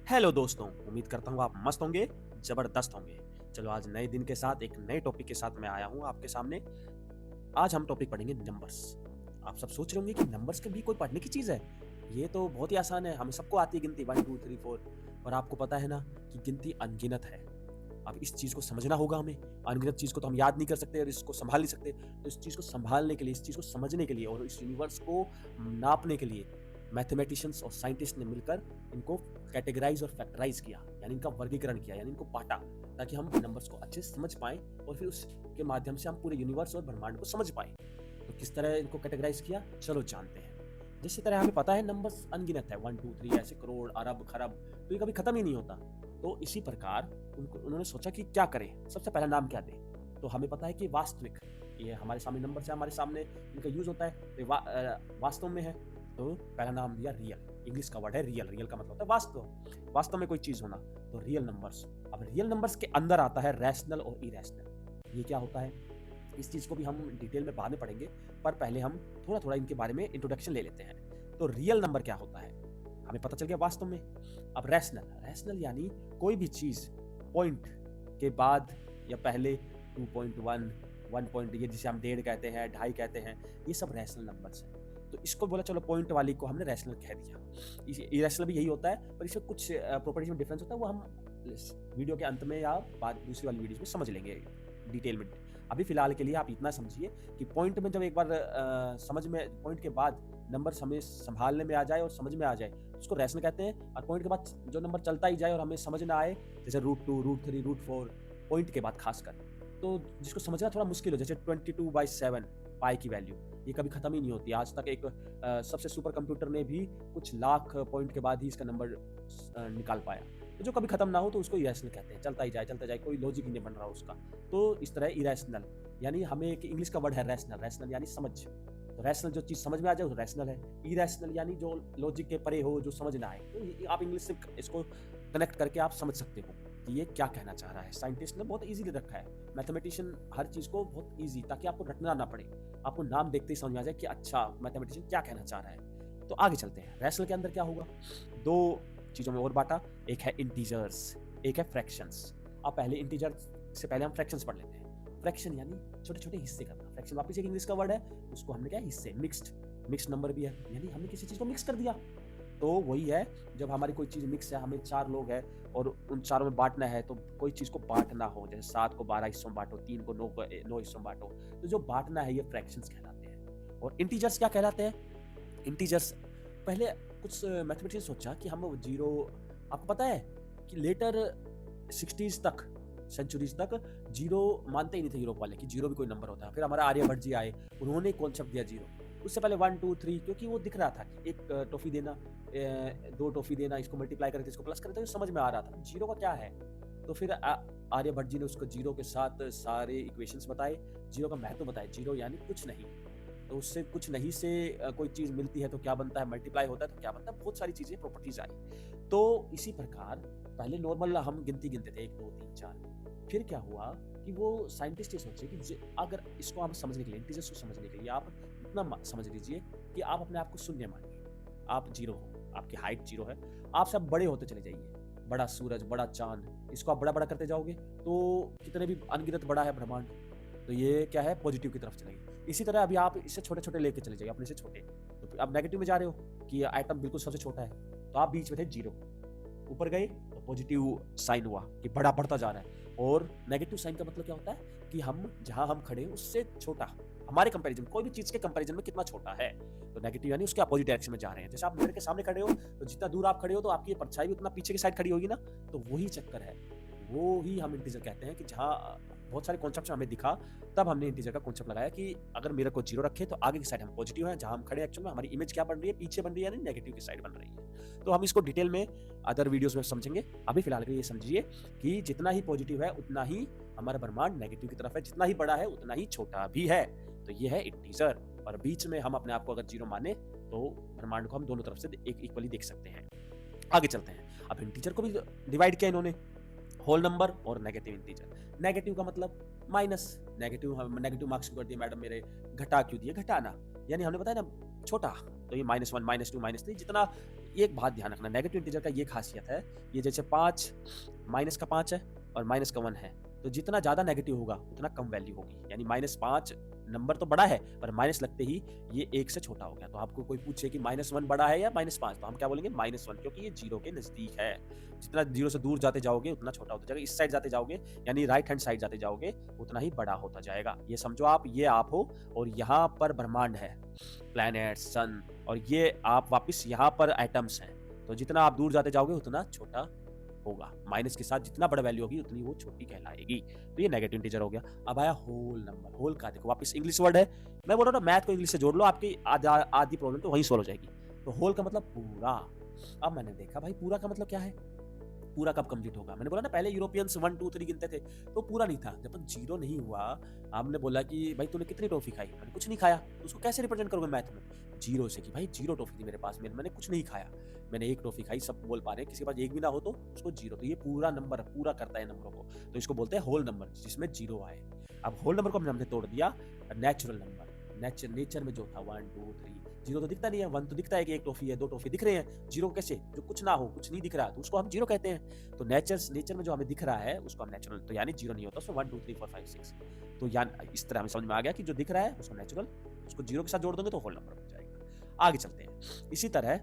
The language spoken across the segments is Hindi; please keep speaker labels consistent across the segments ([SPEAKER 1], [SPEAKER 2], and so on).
[SPEAKER 1] हेलो दोस्तों, उम्मीद करता हूँ आप मस्त होंगे, जबरदस्त होंगे। चलो आज नए दिन के साथ एक नए टॉपिक के साथ मैं आया हूँ आपके सामने। आज हम टॉपिक पढ़ेंगे नंबर्स। आप सब सोच रहे होंगे कि नंबर्स के भी कोई पढ़ने की चीज़ है? ये तो बहुत ही आसान है, हमें सबको आती है गिनती 1 2 3 4। और आपको पता है ना कि गिनती अनगिनत है। अब इस चीज़ को समझना होगा हमें। अनगिनत चीज़ को तो हम याद नहीं कर सकते और इसको सँभाल नहीं सकते। तो इस चीज़ को सँभालने के लिए, इस चीज़ को समझने के लिए और इस यूनिवर्स को नापने के लिए मैथमेटिशियंस और साइंटिस्ट ने मिलकर इनको कैटेगराइज़ और फैक्टराइज़ किया, यानी इनका वर्गीकरण किया, यानी इनको बाँटा, ताकि हम नंबर्स को अच्छे से समझ पाएँ और फिर उसके माध्यम से हम पूरे यूनिवर्स और ब्रह्मांड को समझ पाएँ। तो किस तरह इनको कैटेगराइज़ किया, चलो जानते हैं। जिस तरह हमें पता है नंबर्स अनगिनत है, 1 2 3 ऐसे करोड़, अरब, खरब, तो ये कभी खत्म ही नहीं होता। तो इसी प्रकार उन्होंने सोचा कि क्या करें, सबसे पहला नाम क्या दें? तो हमें पता है कि वास्तविक, ये हमारे सामने नंबर्स है, हमारे सामने इनका यूज़ होता है, तो वास्तव में है, तो पहला नाम दिया रियल। इंग्लिश का वर्ड है रियल, रियल का मतलब होता है वास्तव, वास्तव में कोई चीज़ होना, तो रियल नंबर्स। अब रियल नंबर्स के अंदर आता है रैशनल और इरैशनल। ये क्या होता है? इस चीज़ को भी हम डिटेल में बाद में पढ़ेंगे, पर पहले हम थोड़ा-थोड़ा इनके बारे में इंट्रोडक्शन ले लेते हैं। तो रियल नंबर क्या होता है? हमें पता चल गया वास्तव में। अब रैशनल, रैशनल यानी कोई भी चीज़ पॉइंट के बाद या पहले 2.1, 1 पॉइंट, ये जिसे हम डेढ़ कहते हैं, ढाई कहते हैं, ये सब रैशनल नंबर्स हैं। तो इसको बोला चलो पॉइंट वाली को हमने रैशनल कह दिया। इरैशनल भी यही होता है, पर इसमें कुछ प्रॉपर्टीज में डिफरेंस होता है, वो हम वीडियो के अंत में या बाद दूसरी वाली वीडियोस में समझ लेंगे डिटेल में। अभी फिलहाल के लिए आप इतना समझिए कि पॉइंट में जब एक बार समझ में, पॉइंट के बाद नंबर हमें संभालने में आ जाए और समझ में आ जाए, तो उसको रैशनल कहते हैं। और पॉइंट के बाद जो नंबर चलता ही जाए और हमें समझ ना आए, जैसे √2, √3, √4, पॉइंट के बाद खासकर, तो जिसको समझना थोड़ा मुश्किल हो, जैसे 22/7 पाई की वैल्यू, ये कभी खत्म ही नहीं होती। आज तक एक सबसे सुपर कंप्यूटर ने भी कुछ लाख पॉइंट के बाद ही इसका नंबर निकाल पाया। तो जो कभी खत्म ना हो तो उसको इरैशनल कहते हैं, चलता ही जाए, कोई लॉजिक ही नहीं बन रहा उसका। तो इस तरह इरैशनल, यानी हमें एक इंग्लिश का वर्ड है रैशनल, रैशनल यानी समझ। तो रैशनल जो चीज़ समझ में आ जाए वो रैशनल है। इरैशनल यानी जो लॉजिक के परे हो, जो समझ ना आए। तो आप इंग्लिश से इसको कनेक्ट करके आप समझ सकते हो कि ये क्या कहना चाह रहा है। साइंटिस्ट ने बहुत ईज़िली रखा है, मैथमेटिशियन हर चीज़ को बहुत ईज़ी, ताकि आपको रटना ना पड़े, आपको नाम देखते ही समझ में आ जाए कि अच्छा मैथमेटिशियन क्या कहना चाह रहा है। तो आगे चलते हैं, रैशनल के अंदर क्या होगा? 2 चीज़ों में और बाँटा, एक है इंटीजर्स, एक है फ्रैक्शंस। अब पहले इंटीजर से पहले हम फ्रैक्शंस पढ़ लेते हैं। फ्रैक्शन यानी छोटे-छोटे हिस्से करना। फ्रैक्शन वापस एक इंग्लिश का वर्ड है, उसको हमने क्या हिस्से, मिक्स्ड नंबर भी है, यानी हमने किसी चीज़ को मिक्स कर दिया। तो वही है, जब हमारी कोई चीज़ मिक्स है, हमें 4 लोग हैं और उन चारों में बाँटना है, तो कोई चीज़ को बाँटना हो, जैसे 7 को 12 हिस्सों में बाँटो, 3 को 9 हिस्सों में बाँटो, तो जो बाँटना है ये फ्रैक्शंस कहलाते हैं। और इंटीजर्स क्या कहलाते हैं? इंटीजर्स, पहले कुछ मैथमेटिशियन सोचा कि हम जीरो, आपको पता है कि लेटर 60s तक, सेंचुरीज तक जीरो मानते ही नहीं थे यूरोप वाले, कि जीरो भी कोई नंबर होता है। फिर हमारा आर्यभट्ट जी आए, उन्होंने कॉन्सेप्ट दिया जीरो। उससे पहले 1 2 3, क्योंकि वो दिख रहा था कि एक टॉफी देना, 2 टॉफी देना, इसको मल्टीप्लाई करके इसको प्लस करें, तो ये समझ में आ रहा था जीरो का क्या है। तो फिर आर्यभट्ट जी ने उसको जीरो के साथ सारे इक्वेशंस बताए, जीरो का महत्व बताया। जीरो यानी कुछ नहीं, तो उससे कुछ नहीं से कोई चीज़ मिलती है तो क्या बनता है, मल्टीप्लाई होता है तो क्या बनता है, बहुत सारी चीज़ें, प्रॉपर्टीज आई। तो इसी प्रकार पहले नॉर्मल हम गिनती गिनते थे 1 2 3 4। फिर क्या हुआ कि वो साइंटिस्ट ये सोचे कि अगर इसको आप समझने के लिए, इंटीजर्स को समझने के लिए आप इतना समझ लीजिए कि आप अपने आप को शून्य मानिए, आप जीरो हो, आपकी हाइट जीरो है, आप सब बड़े होते चले जाइए। बड़ा सूरज, बड़ा चांद, इसको आप बड़ा बड़ा करते जाओगे तो कितने भी अनगिनत बड़ा है ब्रह्मांड, तो ये क्या है, पॉजिटिव की तरफ चलेगी। इसी तरह अभी आप इससे छोटे छोटे लेके चले जाइए, अपने से छोटे, तो आप नेगेटिव में जा रहे हो कि आइटम बिल्कुल सबसे छोटा है, तो आप बीच में थे जीरो, ऊपर गए तो पॉजिटिव साइन हुआ कि बड़ा बढ़ता जा रहा है। और नेगेटिव साइन का मतलब क्या होता है कि हम जहां हम खड़े हैं उससे छोटा, हमारे कंपैरिजन, कोई भी चीज के कंपैरिजन में कितना छोटा है। तो नेगेटिव यानी उसके अपोजिट डायरेक्शन में जा रहे हैं। जैसे आप मिरर के सामने खड़े हो, तो जितना दूर आप खड़े हो तो आपकी परछाई भी उतना पीछे की साइड खड़ी होगी ना, तो वही चक्कर है। वो ही हम इंटीजर कहते हैं कि जहां बहुत सारे कॉन्सेप्ट हमें दिखा, तब हमने इंटीजर का कॉन्सेप्ट लगाया कि अगर मिरर को जीरो रखे तो आगे की साइड हम पॉजिटिव है, जहां हम खड़े एक्चुअल में हमारी इमेज क्या बन रही है, पीछे बन रही है, यानी नेगेटिव की साइड बन रही है। तो हम इसको डिटेल में अदर वीडियोस में समझेंगे। अभी फिलहाल के लिए समझिए कि जितना ही पॉजिटिव है उतना ही हमारा ब्रह्मांड नेगेटिव की तरफ है, जितना ही बड़ा है उतना ही छोटा भी है। तो ये है इंटीजर, और बीच में हम अपने आप को अगर जीरो माने तो ब्रह्मांड को हम दोनों तरफ से एक इक्वली देख सकते हैं। आगे चलते हैं। अब इंटीजर को भी डिवाइड किया इन्होंने, होल नंबर और नेगेटिव इंटीजर। नेगेटिव का मतलब माइनस, नेगेटिव मार्क्स क्यों कर दिए मैडम मेरे, घटा क्यों दिए, घटाना, यानी हमने बताया ना छोटा, तो ये -1, -2, -3 जितना। एक बात ध्यान रखना, नेगेटिव इंटीजर का ये खासियत है, ये जैसे 5 माइनस का 5 है और माइनस का 1 है, तो जितना ज़्यादा नेगेटिव होगा उतना कम वैल्यू होगी। यानी -5 नंबर तो बड़ा है, पर माइनस लगते ही ये 1 से छोटा हो गया। तो आपको कोई पूछे कि -1 बड़ा है या -5, तो हम क्या बोलेंगे -1, क्योंकि ये 0 के नज़दीक है। जितना 0 से दूर जाते जाओगे उतना छोटा होता जाएगा। इस साइड जाते जाओगे, यानी राइट हैंड साइड जाते जाओगे, उतना ही बड़ा होता जाएगा। ये समझो आप, ये आप हो और यहाँ पर ब्रह्मांड है, प्लैनेट, सन, और ये आप वापस यहाँ पर एटम्स हैं। तो जितना आप दूर जाते जाओगे उतना छोटा होगा। माइनस के साथ जितना बड़ा वैल्यू होगी उतनी वो छोटी कहलाएगी। तो ये नेगेटिव इंटीजर हो गया। अब आया होल नंबर। होल का देखो वापस इंग्लिश वर्ड है। मैं बोल रहा हूँ मैथ को इंग्लिश से जोड़ लो, आपकी आधी प्रॉब्लम तो वहीं सॉल्व हो जाएगी। तो होल का मतलब पूरा। अब मैंने देखा भाई पूरा का मतलब क्या है, पूरा कब कंप्लीट होगा। मैंने बोला ना पहले यूरोपियंस 1 2 3 गिनते थे, तो पूरा नहीं था। जब तक 0 नहीं हुआ, आपने बोला कि भाई तूने कितनी टॉफी खाई, मैंने कुछ नहीं खाया, तो उसको कैसे रिप्रेजेंट करोगे मैथ में? 0 से कि भाई 0 टॉफी थी मेरे पास में, मैंने कुछ नहीं खाया, मैंने 1 टॉफी खाई, सब बोल पा रहे हैं। किसी के पास 1 भी ना हो तो उसको 0। तो ये पूरा नंबर पूरा करता है नंबरों को, तो इसको बोलते हैं होल नंबर, जिसमें 0 आए। अब होल नंबर को हमने तोड़ दिया नेचुरल नंबर। नेचर में जो था 1 2 3, 0 तो दिखता नहीं है, 1 तो दिखता है कि 1 टॉफी है, 2 टॉफी दिख रहे हैं। 0 कैसे, जो कुछ ना हो, कुछ नहीं दिख रहा, तो उसको हम 0 कहते हैं। तो नेचर में जो हमें दिख रहा है उसको हम नेचुरल, तो यानी 0 नहीं होता उसमें 1 2 3 4 5 6। तो यानी इस तरह हमें समझ में आ गया कि जो दिख रहा है उसको नेचुरल, उसको 0 के साथ जोड़ दोगे तो होल नंबर बन जाएगा। आगे चलते हैं। इसी तरह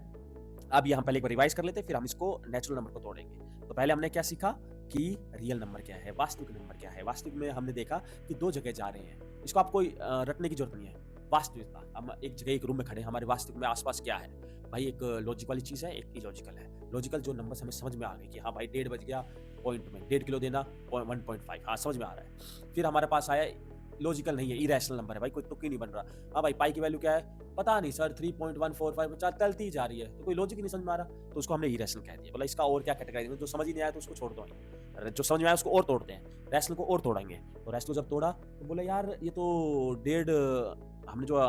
[SPEAKER 1] अब यहाँ पहले एक बार रिवाइज कर लेते हैं, फिर हम इसको नेचुरल नंबर को तोड़ेंगे। तो पहले हमने क्या सीखा कि रियल नंबर क्या है, वास्तविक नंबर क्या है। वास्तविक में हमने देखा कि 2 जगह जा रहे हैं, इसको आपको रटने की जरूरत नहीं है। वास्तविकता, हम एक जगह एक रूम में खड़े हैं, हमारे वास्तविक में आसपास क्या है भाई, एक लॉजिक वाली चीज़ है, एक इलॉजिकल है। लॉजिकल जो नंबर हमें समझ में आ गए कि हाँ भाई 1.5 बज गया, पॉइंट में 1.5 किलो देना 1.5, हाँ समझ में आ रहा है। फिर हमारे पास आया लॉजिकल नहीं है, इरेशनल नंबर है भाई, कोई तुक्की नहीं बन रहा। हाँ भाई पाई की वैल्यू क्या है पता नहीं सर, 3.145 चलती जा रही है, तो कोई लॉजिक ही नहीं समझ में आ रहा, तो उसको हमने इरेशनल कह दिया। बोला इसका और क्या कैटेगराइज, जो समझ ही नहीं आया तो उसको छोड़ दो, जो समझ में आया उसको और तोड़ते हैं, रैशनल को और तोड़ेंगे। तो रैशनल जब तोड़ा तो बोला यार ये तो 1.5, हमने जो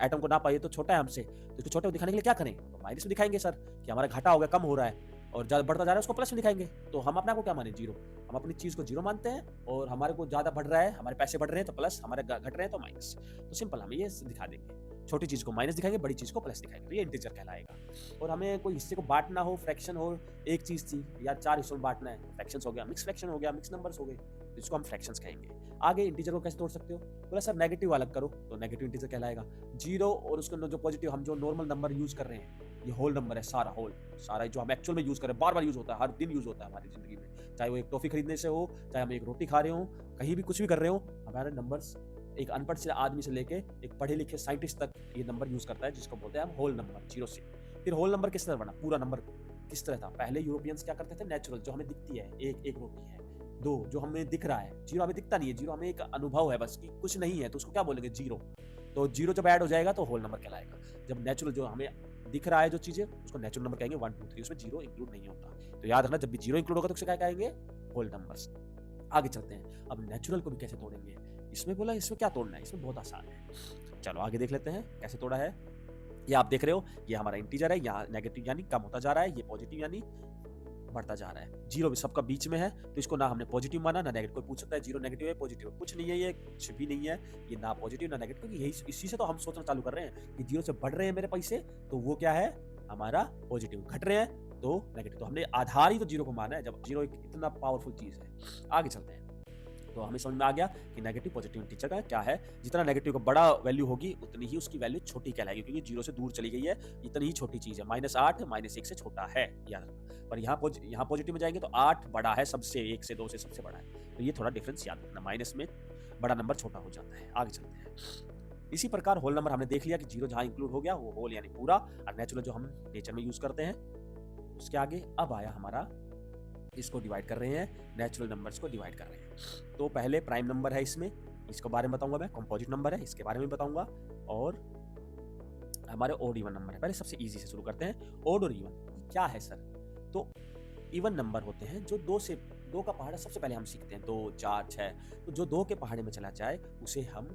[SPEAKER 1] एटम को नापा ये तो छोटा है हमसे, तो इसको छोटे को दिखाने के लिए क्या करें, तो माइनस में दिखाएंगे सर कि हमारा घाटा हो गया, कम हो रहा है, और ज़्यादा बढ़ता जा रहा है उसको प्लस में दिखाएंगे। तो हम अपने को क्या माने, 0। हम अपनी चीज़ को 0 मानते हैं, और हमारे को ज़्यादा बढ़ रहा है, हमारे पैसे बढ़ रहे हैं तो प्लस, हमारे घट रहे हैं तो माइनस। तो सिंपल हम ये दिखा देंगे, छोटी चीज़ को माइनस दिखाएंगे, बड़ी चीज़ को प्लस दिखाएंगे, तो ये इंटीजर कहलाएगा। और हमें कोई हिस्से को बांटना हो, फ्रैक्शन हो, एक चीज़ थी या 4 हिस्सों में बांटना है, फ्रैक्शंस हो गया, मिक्स फ्रैक्शन हो गया, मिक्स नंबर्स हो गए, तो इसको हम फ्रैक्शंस कहेंगे। आगे इंटीजर को कैसे तोड़ सकते हो, बोला सर नेगेटिव अलग करो, तो नेगेटिव इंटीजर कहलाएगा। 0 और उसके अंदर जो पॉजिटिव, हम जो नॉर्मल नंबर यूज कर रहे हैं, ये होल नंबर है, सारा होल, सारा जो हम एक्चुअल में यूज कर रहे हैं, बार बार यूज होता है, हर दिन यूज होता है हमारी जिंदगी में, चाहे वो एक टॉफी खरीदने से हो, चाहे हम एक रोटी खा रहे हो, कहीं भी कुछ भी कर रहे हो, हमारे नंबर्स एक अनपढ़ से आदमी से लेके एक पढ़े लिखे साइंटिस्ट तक ये नंबर यूज करता है, जिसको बोलते हैं हम होल नंबर, 0 से। फिर होल नंबर किस तरह बना, पूरा नंबर किस तरह था। पहले यूरोपियंस क्या करते थे, नेचुरल जो हमें दिखती है, एक रोटी है, 2 जो हमें दिख रहा है, 0 हमें दिखता नहीं है, 0 हमें एक अनुभव है बस कि कुछ नहीं है, तो उसको क्या बोलेंगे, 0। तो 0 जब ऐड हो जाएगा तो होल नंबर कहलाएगा। जब नेचुरल जो हमें दिख रहा है जो चीजें, उसको नेचुरल नंबर कहेंगे, 1 2 3, उसमें 0 इंक्लूड नहीं होता। तो याद रखना, जब भी 0 इंक्लूड होगा तो उसे क्या कहेंगे, होल नंबर्स। आगे चलते हैं, अब नेचुरल को भी कैसे तोड़ेंगे। इसमें बोला इसमें क्या तोड़ना है, इसमें बहुत आसान है। चलो आगे देख लेते हैं कैसे तोड़ा है। ये आप देख रहे हो, ये हमारा इंटीजर है, यहाँ नेगेटिव यानी कम होता जा रहा है, ये पॉजिटिव यानी बढ़ता जा रहा है। 0 भी सबका बीच में है, तो इसको ना हमने पॉजिटिव माना ना नेगेटिव। कोई पूछ सकता है 0 नेगेटिव है, पॉजिटिव है, कुछ नहीं है, ये कुछ भी नहीं है, ये ना पॉजिटिव ना नेगेटिव, क्योंकि यही इसी से तो हम सोचना चालू कर रहे हैं कि 0 से बढ़ रहे हैं मेरे पैसे, तो वो क्या है हमारा पॉजिटिव, घट रहे हैं तो नेगेटिव। तो हमने आधार ही तो 0 को माना है, जब 0 एक इतना पावरफुल चीज है। आगे चलते हैं, तो हमें समझ में आ गया कि नेगेटिव पॉजिटिव इंटीजर का क्या है। जितना नेगेटिव का बड़ा वैल्यू होगी उतनी ही उसकी वैल्यू छोटी कहलाएगी, क्योंकि 0 से दूर चली गई है, इतनी ही छोटी चीज है। -8 -1 से छोटा है, याद रखना। पर यहाँ पॉजिटिव में जाएंगे तो 8 बड़ा है सबसे, 1 से 2 से सबसे बड़ा है, तो ये थोड़ा डिफरेंस याद रखना, माइनस में बड़ा नंबर छोटा हो जाता है। आगे चलते हैं। इसी प्रकार होल नंबर हमने देख लिया कि 0 जहां इंक्लूड हो गया वो होल यानी पूरा, और नेचुरल जो हम नेचर में यूज करते हैं। उसके आगे अब आया हमारा, इसको डिवाइड कर रहे हैं, नेचुरल नंबर्स को डिवाइड कर रहे हैं। तो पहले प्राइम नंबर है, इसमें इसके बारे में बताऊंगा मैं, कंपोजिट नंबर है इसके बारे में बताऊंगा, और हमारे ओड इवन नंबर है। पहले सबसे इजी से शुरू करते हैं, ओड और इवन क्या है सर। तो इवन नंबर होते हैं जो 2 का पहाड़ा सबसे पहले हम सीखते हैं, 2 4 6, तो जो 2 के पहाड़े में चला जाए उसे हम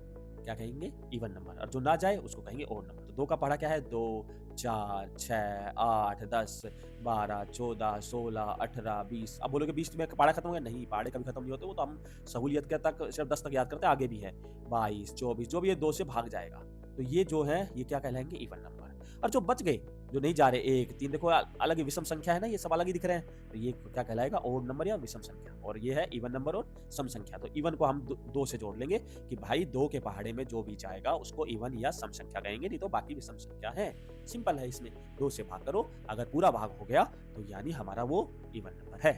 [SPEAKER 1] क्या कहेंगे, इवन नंबर, और जो ना जाए उसको कहेंगे ओड नंबर। तो 2 का पहाड़ा क्या है, 2 4 6 8 10 12 14 16 18 20। अब बोलोगे 20 में पहाड़ा खत्म हो गया, नहीं, पहाड़े कभी खत्म नहीं होते, वो तो हम सहूलियत के तक सिर्फ 10 तक याद करते हैं, आगे भी है 22 24, जो भी ये 2 से भाग जाएगा, तो ये जो है ये क्या कहलाएंगे, इवन नंबर। और जो बच गए, जो नहीं जा रहे, 1 3, देखो अलग ही विषम संख्या है ना, ये सब अलग ही दिख रहे हैं, तो ये क्या कहलाएगा, ओड नंबर या विषम संख्या। और ये है इवन नंबर और सम संख्या। तो इवन को हम 2 से जोड़ लेंगे कि भाई 2 के पहाड़े में जो भी जाएगा उसको इवन या सम संख्या कहेंगे, नहीं तो बाकी विषम संख्या है। सिंपल है, इसमें 2 से भाग करो, अगर पूरा भाग हो गया तो यानी हमारा वो इवन नंबर है।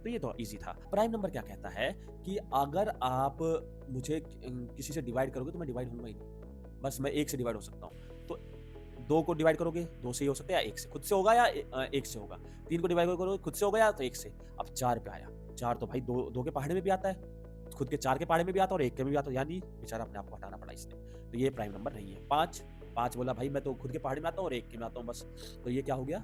[SPEAKER 1] तो ये तो इजी था। प्राइम नंबर क्या कहता है कि अगर आप मुझे किसी से डिवाइड करोगे तो मैं डिवाइड होऊंगा ही नहीं, बस मैं 1 से डिवाइड हो सकता हूँ। तो 2 को डिवाइड करोगे 2 से ही हो सकता है, या 1 से, खुद से होगा या 1 से होगा। 3 को डिवाइड करोगे खुद से होगा या तो 1 से। अब 4 पे आया, 4 तो भाई 2 के पहाड़े में भी आता है, खुद के 4 के पहाड़े में भी आता है और 1 के में भी आता है, यानी बेचारा अपने आप को हटाना पड़ा इसने, तो ये प्राइम नंबर नहीं है। 5 बोला भाई मैं तो खुद के पहाड़े में आता हूँ और 1 के में आता हूँ बस, तो ये क्या हो गया,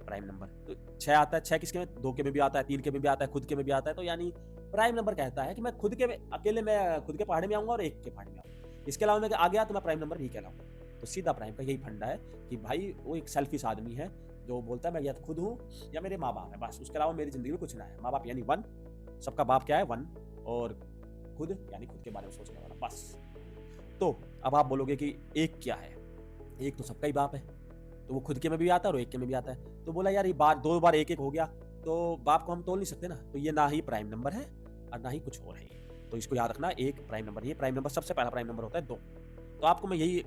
[SPEAKER 1] प्राइम नंबर। तो 6 आता है, 6 किसके में, 2 के में भी आता है, 3 के में भी आता है, खुद के में भी आता है, तो यानी प्राइम नंबर कहता है कि मैं खुद के अकेले में खुद के पहाड़े में आऊंगा और 1 के पहाड़े में आऊंगा, इसके अलावा मैं आ गया तो मैं प्राइम नंबर नहीं कहलाऊंगा। तो सीधा प्राइम का यही फंडा है कि भाई वो एक सेल्फिश आदमी है जो बोलता है मैं या तो खुद हूँ या मेरे माँ बाप है, बस उसके अलावा मेरी जिंदगी में कुछ ना है। माँ बाप यानी 1, सबका बाप क्या है 1, और खुद यानी खुद के बारे में सोचने वाला, बस। तो अब आप बोलोगे कि 1 क्या है, 1 तो सबका ही बाप है, तो वो खुद के में भी आता है और 1 के में भी आता है। तो बोला यार ये बार 2 बार 1 1 हो गया, तो बाप को हम तोल नहीं सकते ना, तो ये ना ही प्राइम नंबर है और ना ही कुछ और है। तो इसको याद रखना, 1 प्राइम नंबर, ये प्राइम नंबर सबसे पहला प्राइम नंबर होता है 2। तो आपको मैं यही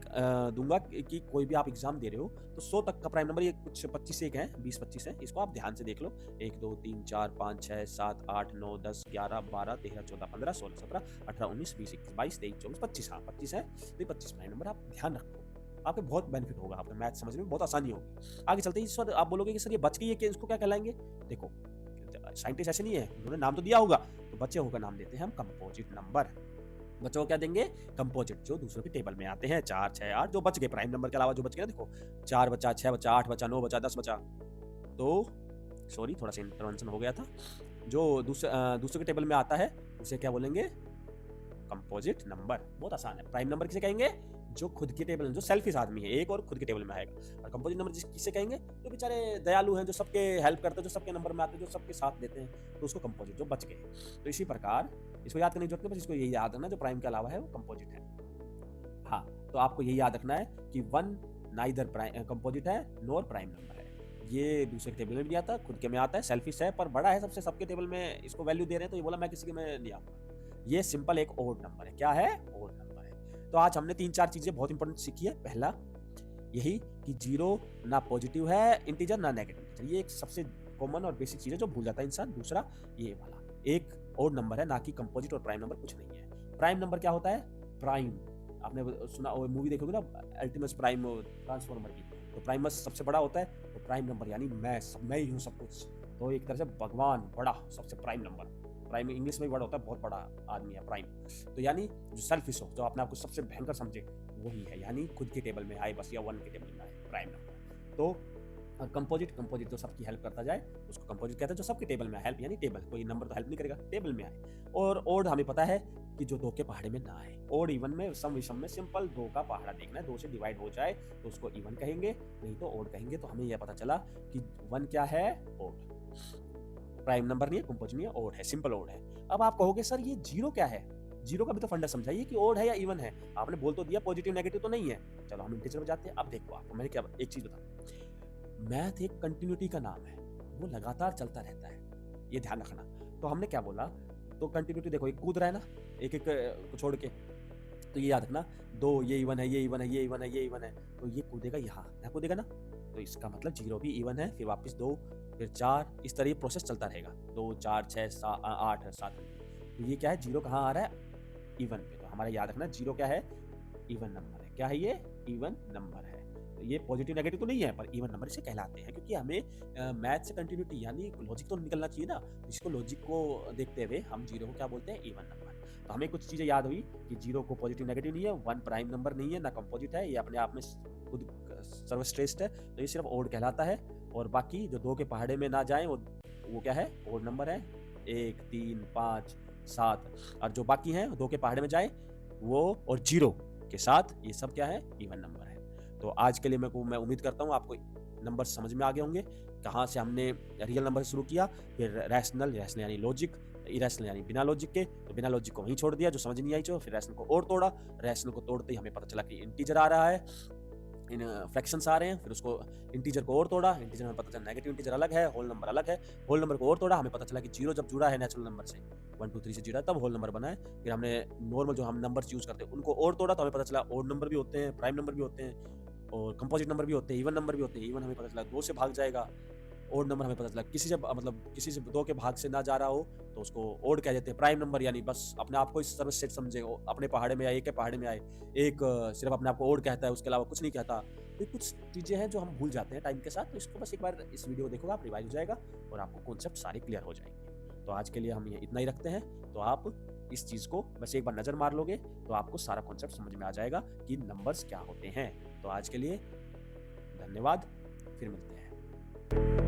[SPEAKER 1] दूंगा कि कोई भी आप एग्जाम दे रहे हो तो 100 तक का प्राइम नंबर, ये कुछ 25 से एक है, 20-25 है, इसको आप ध्यान से देख लो। 1 2 3 4 5 6 7 8 9 10 11 12 13 14 15 16 17 18 19 20 21 22 23 24 25, हाँ 25 है, तो 25 प्राइम नंबर आप ध्यान रखो, आपके बहुत बेनिफिट होगा, आपको मैथ समझने में बहुत आसानी होगी। आगे चलते ही सर आप बोलोगे कि सर ये बच गई है कि इसको क्या कहलाएंगे, देखो साइंटिस्ट ऐसे नहीं है, उन्होंने नाम तो दिया होगा, तो बचे होगा नाम देते हैं हम कंपोजिट नंबर। बच्चों को क्या देंगे, कंपोजिट, जो दूसरों की टेबल में आते हैं, 4 6 8 जो बच गए प्राइम नंबर के अलावा, जो बच गए ना, देखो 4 बचा, 6 बचा, 8 बचा, 9 बचा, 10 बचा, तो सॉरी थोड़ा सा इंटरवेंशन हो गया था, जो दूसरे के टेबल में आता है उसे क्या बोलेंगे, कंपोजिट नंबर। बहुत आसान है। प्राइम नंबर किसे कहेंगे, जो खुद के टेबल में, जो सेल्फिश आदमी है, एक और खुद के टेबल में आएगा। और कंपोजिट नंबर किसे कहेंगे, जो बेचारे दयालु हैं, जो सबके हेल्प करते हैं, जो सबके नंबर में आते हैं, जो सबके साथ देते हैं, तो उसको कंपोजिट, जो बच गए। तो इसी प्रकार इसको याद करने की जरूरत नहीं, बस इसको यही याद रखना जो प्राइम के अलावा है वो कंपोजिट है। हाँ, तो आपको यही याद रखना है कि 1 नाइदर कंपोजिट है नोर प्राइम नंबर है। ये दूसरे के टेबल में भी नहीं आता, खुद के में आता है, सेल्फिश है पर बड़ा है सबसे, सबके टेबल में इसको वैल्यू दे रहे हैं, तो ये बोला मैं किसी के में नहीं आऊंगा। ये सिंपल एक ओड नंबर है। क्या है, ओड नंबर है। तो आज हमने 3-4 चीजें बहुत इंपॉर्टेंट सीखी है। पहला यही कि जीरो ना पॉजिटिव है इंटीजर ना नेगेटिव, ये एक सबसे कॉमन और बेसिक चीज है जो भूल जाता है इंसान। दूसरा ये वाला एक ओड नंबर है, ना कि कंपोजिट और प्राइम नंबर कुछ नहीं है। प्राइम नंबर क्या होता है, प्राइम, आपने सुना मूवी देखोगे ना अल्टीमस प्राइम ट्रांसफॉर्मर की, तो प्राइमस सबसे बड़ा होता है, तो प्राइम नंबर यानी मैं ही हूँ सब कुछ, तो एक तरह से भगवान बड़ा सबसे प्राइम नंबर। प्राइम इंग्लिश में भी बड़ा होता है, बहुत बड़ा आदमी है प्राइम, तो यानी जो सेल्फिश हो, जो अपने आप को सबसे भयंकर समझे, वही है, यानी खुद के टेबल में आए बस, या 1 के टेबल में आए, प्राइम नंबर। तो और कंपोजिट जो सबकी हेल्प करता जाए उसको कंपोजिट कहते हैं, जो सबके टेबल में हेल्प यानी टेबल, कोई नंबर तो हेल्प नहीं करेगा, टेबल में आए। और ओड हमें पता है कि जो 2 के पहाड़े में ना आए। ओड इवन में, सम विषम में सिंपल 2 का पहाड़ा देखना है, 2 से डिवाइड हो जाए तो उसको इवन कहेंगे, नहीं तो ओड कहेंगे। तो हमें यह पता चला कि 1 क्या है, ओड, प्राइम नंबर नहीं है, कंपोजिट नहीं है, ओड है, सिंपल ओड है। अब आप कहोगे सर ये जीरो क्या है, जीरो का भी तो फंडा समझाइए कि ओड है या इवन है। आपने बोल तो दिया पॉजिटिव नेगेटिव तो नहीं है, चलो हम इंटीजर में जाते हैं। अब देखो आपको मैंने क्या, एक चीज बता, मैथ एक कंटिन्यूटी का नाम है, वो लगातार चलता रहता है, ये ध्यान रखना। तो हमने क्या बोला, तो कंटिन्यूटी देखो, एक कूद रहा है ना, एक एक को छोड़ के, तो ये याद रखना, 2 ये इवन है, ये इवन है, ये इवन है, ये इवन है, तो ये कूदेगा यहाँ कूदेगा ना, तो इसका मतलब 0 भी इवन है, फिर वापस 2, फिर 4, इस तरह ये प्रोसेस चलता रहेगा, 2 4 6 8 7। तो ये क्या है, 0 कहाँ आ रहा है, इवन पे। तो हमारा याद रखना 0 क्या है, इवन नंबर है। क्या है ये, इवन नंबर है। तो ये पॉजिटिव नेगेटिव तो नहीं है, पर इवन नंबर इसे कहलाते हैं, क्योंकि हमें मैथ से कंटिन्यूटी यानी लॉजिक तो निकलना चाहिए ना, इसको लॉजिक को देखते हुए हम 0 को क्या बोलते हैं, इवन नंबर। तो हमें कुछ चीजें याद हुई कि 0 को पॉजिटिव नेगेटिव नहीं है, 1 प्राइम नंबर नहीं है, ना कंपोजिट है, ये अपने आप में खुद सर्वश्रेष्ठ है, तो ये सिर्फ ओड कहलाता है। और बाकी जो 2 के पहाड़े में ना जाए वो क्या है, ओड नंबर है, 1 3 5 7। और जो बाकी हैं 2 के पहाड़े में जाए वो, और 0 के साथ, ये सब क्या है, इवन नंबर है। तो आज के लिए मैं उम्मीद करता हूँ आपको नंबर समझ में आ गए होंगे, कहाँ से हमने रियल नंबर से शुरू किया, फिर रैशनल यानी लॉजिक, इरेशनल यानी बिना लॉजिक के, तो बिना लॉजिक को वहीं छोड़ दिया जो समझ नहीं आई चो, फिर रैशनल को और तोड़ा, रैशनल को तोड़ते ही हमें पता चला कि इंटीजर आ रहा है, इन फ्रैक्शंस आ रहे हैं, फिर उसको इंटीजर को और तोड़ा, इंटीजर में पता चला नेगेटिव इंटीजर अलग है, होल नंबर अलग है, होल नंबर को और तोड़ा, हमें पता चला कि 0 जब जुड़ा है नेचुरल नंबर से 1 2 3 से जुड़ा है तब होल नंबर बना है। फिर हमने नॉर्मल जो हम नंबर्स यूज़ करते हैं उनको और तोड़ा, तो हमें पता चला ऑड नंबर भी होते हैं, प्राइम नंबर भी होते हैं और कंपोजिट नंबर भी होते हैं, इवन नंबर भी होते हैं। इवन हमें पता चला 2 से भाग जाएगा, ओड नंबर हमें पता चला किसी से मतलब किसी से 2 के भाग से ना जा रहा हो तो उसको ओड कह देते हैं। प्राइम नंबर यानी बस अपने आप को इस तरह सेट समझे, अपने पहाड़े में आए, एक के पहाड़े में आए, एक सिर्फ अपने आप को ओड कहता है, उसके अलावा कुछ नहीं कहता। तो कुछ चीज़ें हैं जो हम भूल जाते हैं टाइम के साथ, तो इसको बस एक बार इस वीडियो को देखोगे आप रिवाइज हो जाएगा और आपको कॉन्सेप्ट सारे क्लियर हो जाएंगे। तो आज के लिए हम ये इतना ही रखते हैं। तो आप इस चीज़ को बस एक बार नज़र मार लोगे तो आपको सारा कॉन्सेप्ट समझ में आ जाएगा कि नंबर्स क्या होते हैं। तो आज के लिए धन्यवाद, फिर मिलते हैं।